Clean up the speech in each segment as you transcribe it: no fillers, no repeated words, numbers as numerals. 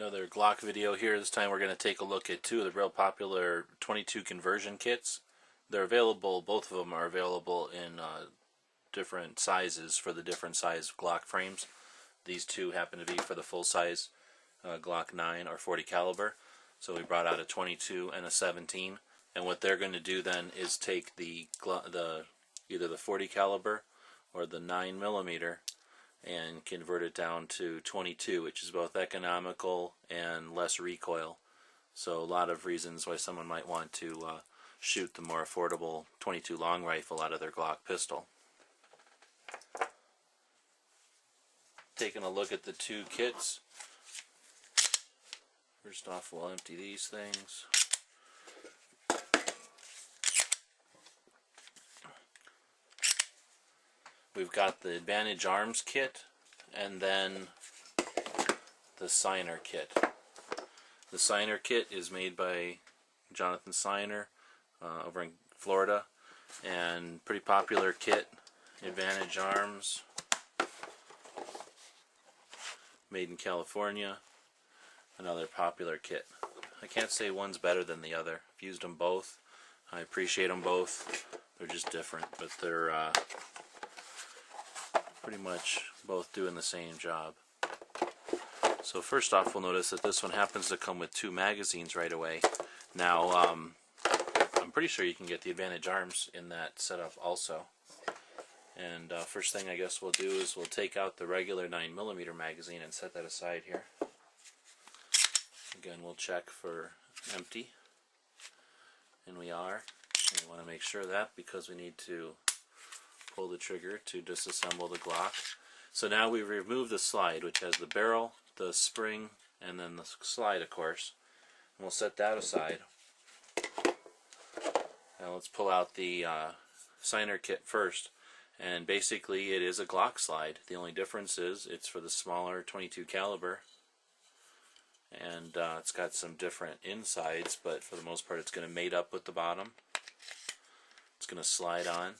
Another Glock video here. This time we're going to take a look at two of the real popular 22 conversion kits. They're available, both of them are available in different sizes for the different size Glock frames. These two happen to be for the full size Glock 9 or 40 caliber. So we brought out a 22 and a 17. And what they're going to do then is take either the 40 caliber or the 9mm and convert it down to 22, which is both economical and less recoil. So a lot of reasons why someone might want to shoot the more affordable 22 long rifle out of their Glock pistol. Taking a look at the two kits. First off, we'll empty these things. We've got the Advantage Arms kit and then the Ciener kit. The Ciener kit is made by Jonathan Ciener over in Florida, and pretty popular kit. Advantage Arms, made in California, another popular kit. I can't say one's better than the other. I've used them both. I appreciate them both. They're just different, but they're pretty much both doing the same job. So first off, we'll notice that this one happens to come with two magazines right away. Now, I'm pretty sure you can get the Advantage Arms in that setup also. And first thing I guess we'll do is we'll take out the regular 9mm magazine and set that aside here. Again, we'll check for empty. And we are. We want to make sure of that because we need to pull the trigger to disassemble the Glock. So now we remove the slide, which has the barrel, the spring, and then the slide, of course. And we'll set that aside. Now let's pull out the Ciener kit first. And basically it is a Glock slide. The only difference is it's for the smaller 22 caliber. And it's got some different insides, but for the most part it's going to mate up with the bottom. It's going to slide on.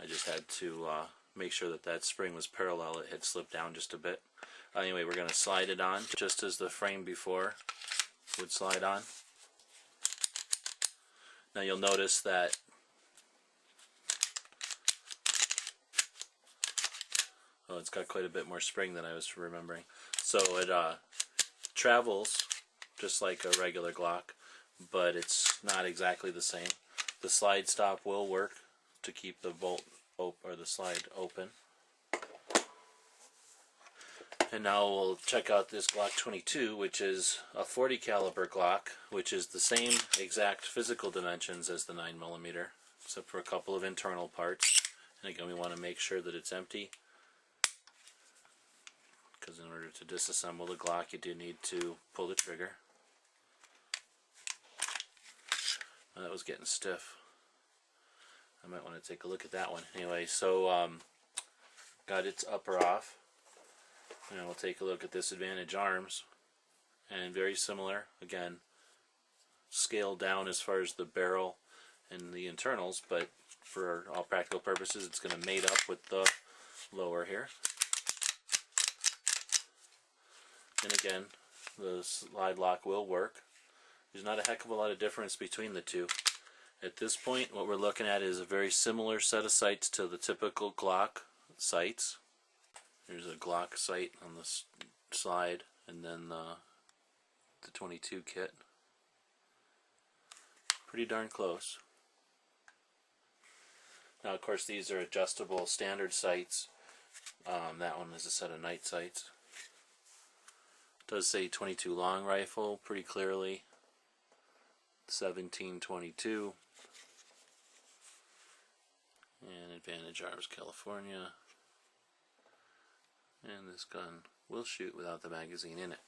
I just had to make sure that that spring was parallel. It had slipped down just a bit. Anyway, we're going to slide it on just as the frame before would slide on. Now you'll notice that it's got quite a bit more spring than I was remembering. So it travels just like a regular Glock, but it's not exactly the same. The slide stop will work to keep the bolt or the slide open. And now we'll check out this Glock 22, which is a 40 caliber Glock, which is the same exact physical dimensions as the 9mm, except for a couple of internal parts. And again, we want to make sure that it's empty, because in order to disassemble the Glock, you do need to pull the trigger. That was getting stiff. I might want to take a look at that one. Anyway, so got its upper off. And we'll take a look at this Advantage Arms. And very similar, again, scaled down as far as the barrel and the internals, but for all practical purposes it's going to mate up with the lower here. And again, the slide lock will work. There's not a heck of a lot of difference between the two. At this point, what we're looking at is a very similar set of sights to the typical Glock sights. There's a Glock sight on the slide, and then the 22 kit. Pretty darn close. Now, of course, these are adjustable standard sights. That one is a set of night sights. It does say 22 long rifle pretty clearly. 1722. And Advantage Arms, California. And this gun will shoot without the magazine in it.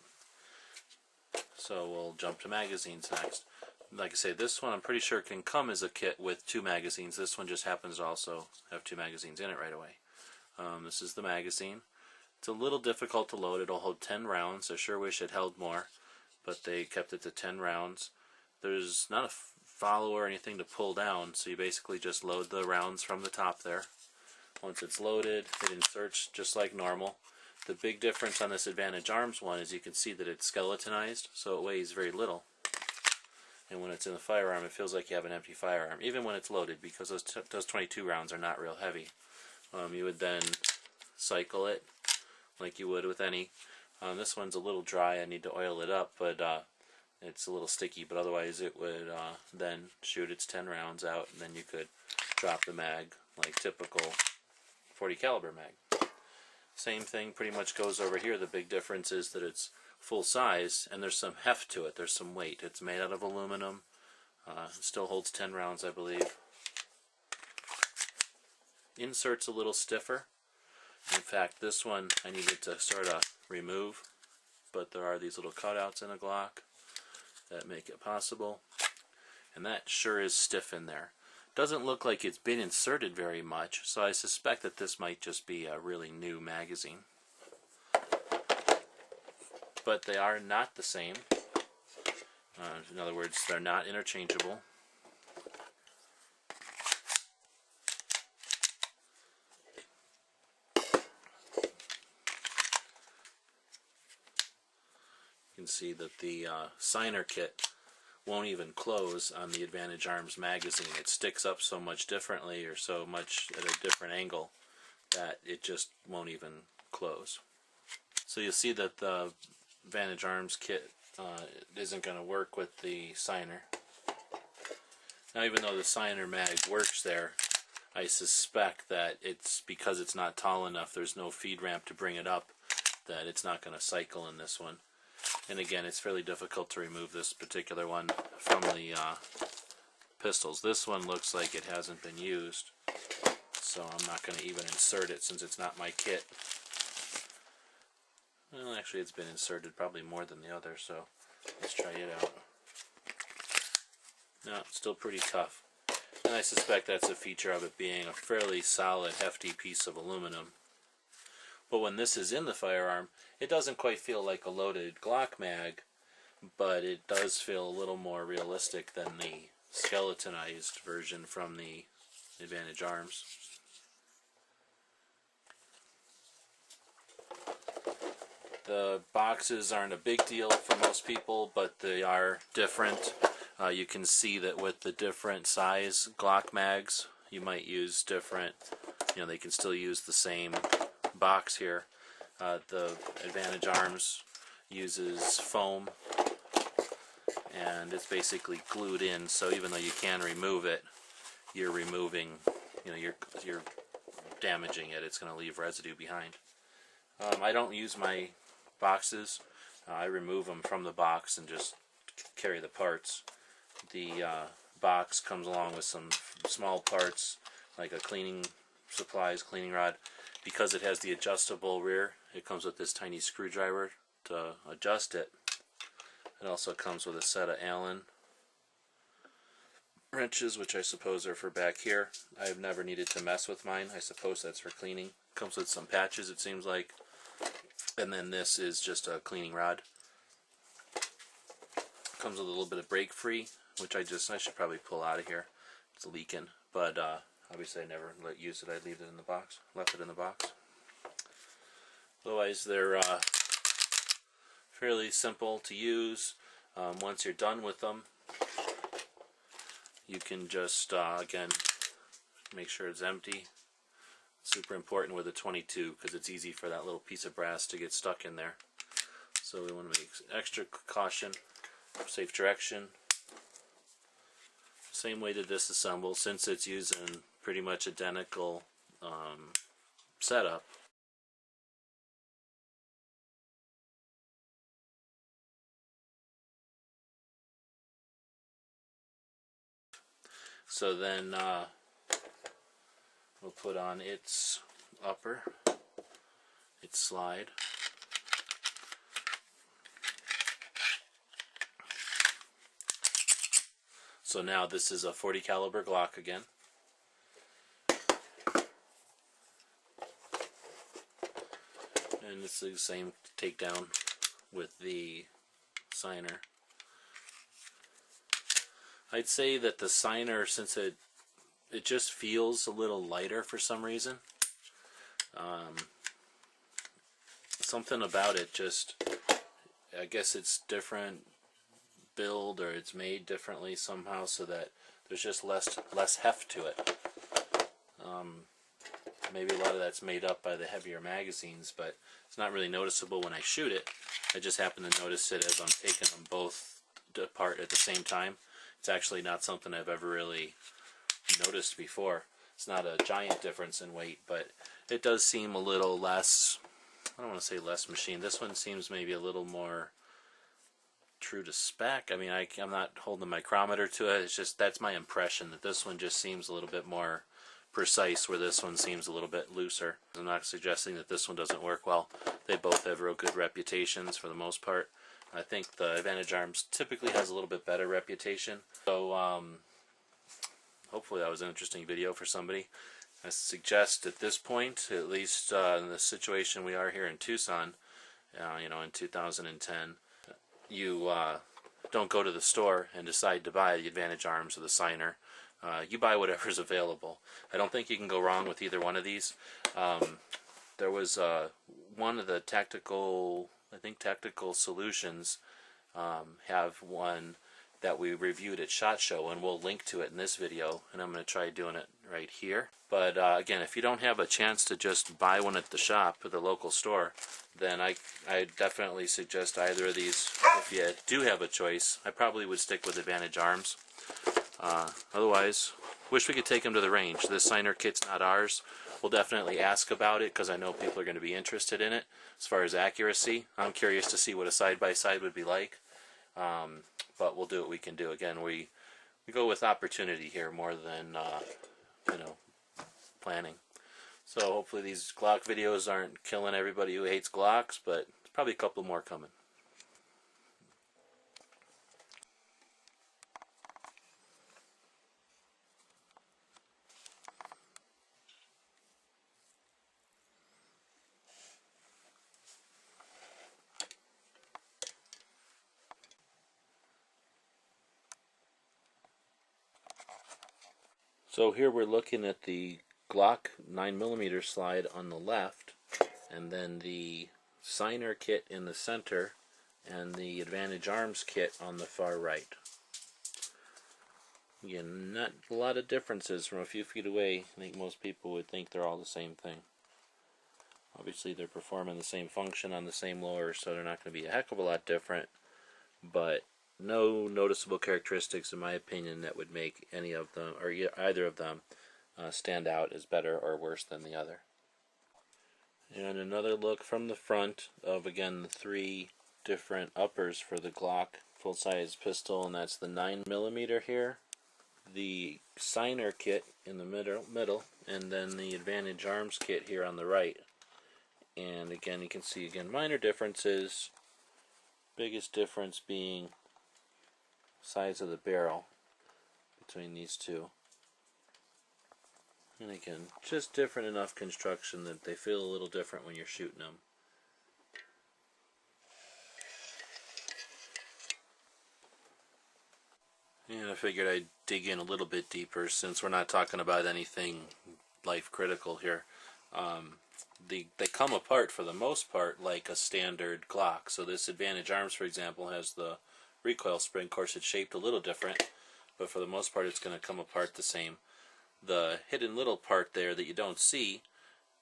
So we'll jump to magazines next. Like I say, this one I'm pretty sure can come as a kit with two magazines. This one just happens to also have two magazines in it right away. This is the magazine. It's a little difficult to load. It'll hold 10 rounds. I sure wish it held more, but they kept it to 10 rounds. There's not a follow or anything to pull down, so you basically just load the rounds from the top there. Once it's loaded, it inserts just like normal. The big difference on this Advantage Arms one is you can see that it's skeletonized, so it weighs very little. And when it's in the firearm, it feels like you have an empty firearm, even when it's loaded, because those 22 rounds are not real heavy. You would then cycle it like you would with any. This one's a little dry. I need to oil it up, but it's a little sticky. But otherwise, it would then shoot its 10 rounds out, and then you could drop the mag like typical 40 caliber mag. Same thing pretty much goes over here. The big difference is that it's full size, and there's some heft to it. There's some weight. It's made out of aluminum. It still holds 10 rounds, I believe. Insert's a little stiffer. In fact, this one I needed to sort of remove, but there are these little cutouts in a Glock that make it possible, and that sure is stiff in there. Doesn't look like it's been inserted very much, so I suspect that this might just be a really new magazine. But they are not the same. In other words, they're not interchangeable. You can see that the Ciener kit won't even close on the Advantage Arms magazine. It sticks up so much differently, or so much at a different angle, that it just won't even close. So you'll see that the Advantage Arms kit isn't going to work with the Ciener. Now, even though the Ciener mag works there, I suspect that it's because it's not tall enough, there's no feed ramp to bring it up, that it's not going to cycle in this one. And again, it's fairly difficult to remove this particular one from the pistols. This one looks like it hasn't been used, so I'm not going to even insert it since it's not my kit. Well, actually it's been inserted probably more than the other, so let's try it out. No, it's still pretty tough. And I suspect that's a feature of it being a fairly solid, hefty piece of aluminum. But when this is in the firearm, it doesn't quite feel like a loaded Glock mag, but it does feel a little more realistic than the skeletonized version from the Advantage Arms. The boxes aren't a big deal for most people, but they are different. You can see that with the different size Glock mags, you might use different, they can still use the same box here. The Advantage Arms uses foam, and it's basically glued in, so even though you can remove it, you're removing, you're damaging it. It's going to leave residue behind. I don't use my boxes. I remove them from the box and just carry the parts. The box comes along with some small parts, like a cleaning supplies, cleaning rod. Because it has the adjustable rear, it comes with this tiny screwdriver to adjust it. It also comes with a set of Allen wrenches, which I suppose are for back here. I've never needed to mess with mine. I suppose that's for cleaning. Comes with some patches, it seems like. And then this is just a cleaning rod. Comes with a little bit of brake free, which I should probably pull out of here. It's leaking, but obviously I never use it. I leave it in the box. Left it in the box. Otherwise, they're fairly simple to use. Once you're done with them, you can just again make sure it's empty. Super important with a 22 because it's easy for that little piece of brass to get stuck in there. So we want to make extra caution. Safe direction. Same way to disassemble, since it's using pretty much identical setup. So then we'll put on its upper, its slide. So now this is a 40 caliber Glock again. And it's the same takedown with the Ciener. I'd say that the Ciener, since it just feels a little lighter for some reason. something about it just, I guess it's different build, or it's made differently somehow so that there's just less heft to it. Maybe a lot of that's made up by the heavier magazines, but it's not really noticeable when I shoot it. I just happen to notice it as I'm taking them both apart at the same time. It's actually not something I've ever really noticed before. It's not a giant difference in weight, but it does seem a little less, I don't want to say less machine. This one seems maybe a little more true to spec. I mean, I'm not holding the micrometer to it. It's just, that's my impression, that this one just seems a little bit more precise, where this one seems a little bit looser. I'm not suggesting that this one doesn't work well. They both have real good reputations for the most part. I think the Advantage Arms typically has a little bit better reputation. So hopefully that was an interesting video for somebody. I suggest at this point, at least in the situation we are here in Tucson, you know, in 2010, you don't go to the store and decide to buy the Advantage Arms or the Ciener. You buy whatever's available. I don't think you can go wrong with either one of these. There was one of the Tactical Solutions have one that we reviewed at SHOT Show, and we'll link to it in this video, and I'm going to try doing it right here. But again, if you don't have a chance to just buy one at the shop or the local store, then I definitely suggest either of these. If you do have a choice, I probably would stick with Advantage Arms. Otherwise, wish we could take them to the range. This Ciener kit's not ours. We'll definitely ask about it because I know people are going to be interested in it. As far as accuracy, I'm curious to see what a side-by-side would be like. But we'll do what we can do. Again, we go with opportunity here more than you know, planning. So hopefully these Glock videos aren't killing everybody who hates Glocks, but there's probably a couple more coming. So here we're looking at the Glock 9mm slide on the left, and then the Ciener kit in the center, and the Advantage Arms kit on the far right. Again, not a lot of differences from a few feet away. I think most people would think they're all the same thing. Obviously they're performing the same function on the same lower, so they're not going to be a heck of a lot different, but no noticeable characteristics, in my opinion, that would make any of them, or either of them, stand out as better or worse than the other. And another look from the front of, again, the three different uppers for the Glock full-size pistol, and that's the 9mm here, the Ciener kit in the middle, and then the Advantage Arms kit here on the right. And again, you can see, again, minor differences. Biggest difference being size of the barrel between these two. And again, just different enough construction that they feel a little different when you're shooting them. And I figured I'd dig in a little bit deeper since we're not talking about anything life critical here. They come apart for the most part like a standard Glock. So this Advantage Arms, for example, has the recoil spring. Of course, it's shaped a little different, but for the most part it's going to come apart the same. The hidden little part there that you don't see,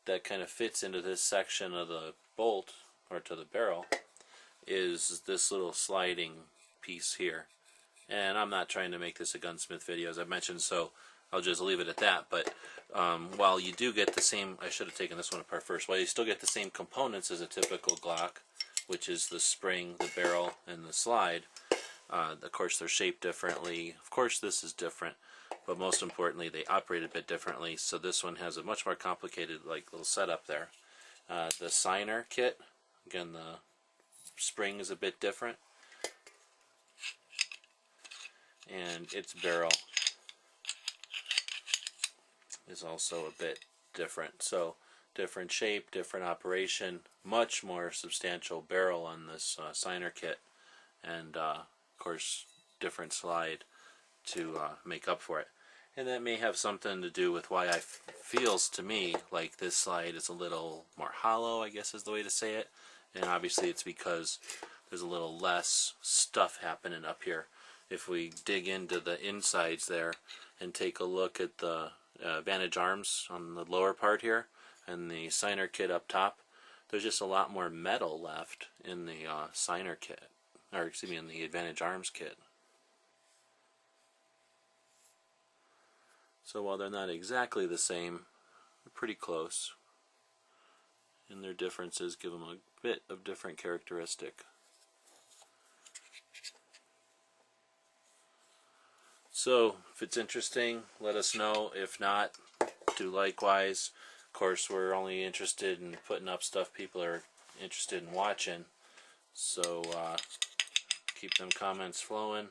that kind of fits into this section of the bolt, or to the barrel, is this little sliding piece here. And I'm not trying to make this a gunsmith video, as I mentioned, so I'll just leave it at that. But while you do get the same, I should have taken this one apart first, while you still get the same components as a typical Glock, which is the spring, the barrel, and the slide, of course they're shaped differently. Of course this is different, but most importantly they operate a bit differently. So this one has a much more complicated little setup there. The Ciener kit, again, the spring is a bit different, and its barrel is also a bit different. So different shape, different operation, much more substantial barrel on this Ciener kit, and of course different slide to make up for it. And that may have something to do with why feels to me like this slide is a little more hollow, I guess is the way to say it. And obviously it's because there's a little less stuff happening up here. If we dig into the insides there and take a look at the Vantage arms on the lower part here and the Ciener kit up top, there's just a lot more metal left in the Ciener kit, or excuse me, in the Advantage arms kit. So while they're not exactly the same, they're pretty close. And their differences give them a bit of different characteristic. So if it's interesting, let us know. If not, do likewise. Of course, we're only interested in putting up stuff people are interested in watching. So keep them comments flowing.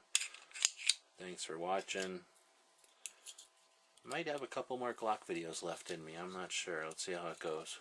Thanks for watching. Might have a couple more Glock videos left in me. I'm not sure. Let's see how it goes.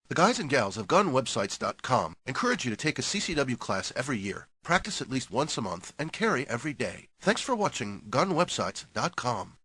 The guys and gals of GunWebsites.com encourage you to take a CCW class every year, practice at least once a month, and carry every day. Thanks for watching GunWebsites.com.